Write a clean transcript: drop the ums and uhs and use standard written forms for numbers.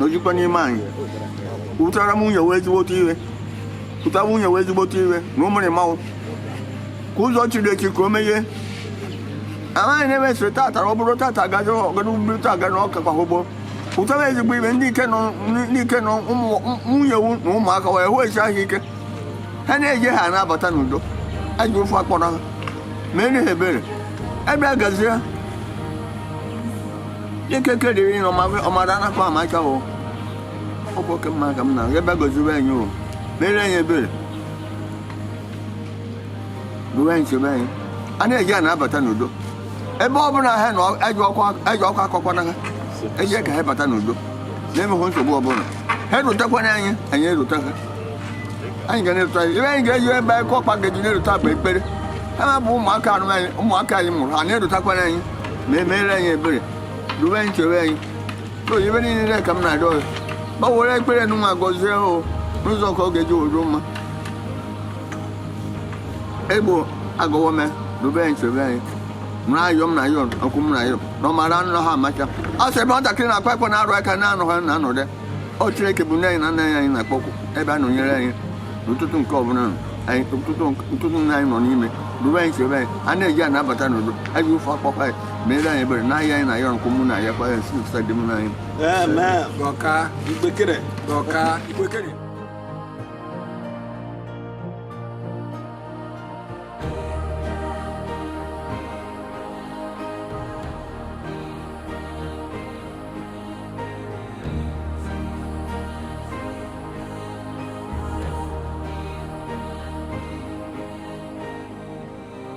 no jukoni man. Utaramunya wezi wotiwe. Utamunya wezi wotiwe. No money mau. Kuzo chide chikomeye. Ama nebe swetata robro tata gajo gadu bruta gano ka hobo. Utawezi bibe ndike no unyewu no maka wa ho sha hike. Hana eje ha na abata nudo. Aju fu akpona. Meni hebere. Ebe agazia. Yeke de no ma o madana kwa macha o. Obo ke ma kam na ebe agozu enyo. Mere enye bere. Duwe nche ben. Ana eje na abata nudo. Ebe ọbụla ha no aju ọkwa akọkwa na ha. Eje ka ha bata nudo. Na me ho nsogbu ọbụla. Ha rutakwa na anyị rutaka. Anyị ga na-eruta. Ebe anyị ga-eji ebe ko pa ga jine ruta ba ekpere. Ha bụ ụmụaka anụ anyị, ụmụaka anyị mụrụ, ha na-erutakwa na anyị. Ma emere anyị ebere. Duwe nchewe anyị. So ibe niile ka m na-adọ. Ba were ekpere nụ ma gozie o. N'ụzọ ka ọ ga-eji ozo mma. Egbo Ozuome duwe nchewe anyị. Mrayom na yon, akum na yon. No maran no ha macha. Ase ba ta kina kwa na aro aka na no ha na no de. O Chineke bụ na na anyị na kpọkụ. Ebe a no nyere anyị. Ụtụtụ nke ọbụla anyị ụtụtụ na anyị nọ n'ime. Duwe nchewe a na-eji anabata n'udo. Anyị ufu akpọkọ anyị. Mere anyị ebere na anyị na yon kwụ na ya kwa ya si dị m na anyị. Amen. Goka, igbekere.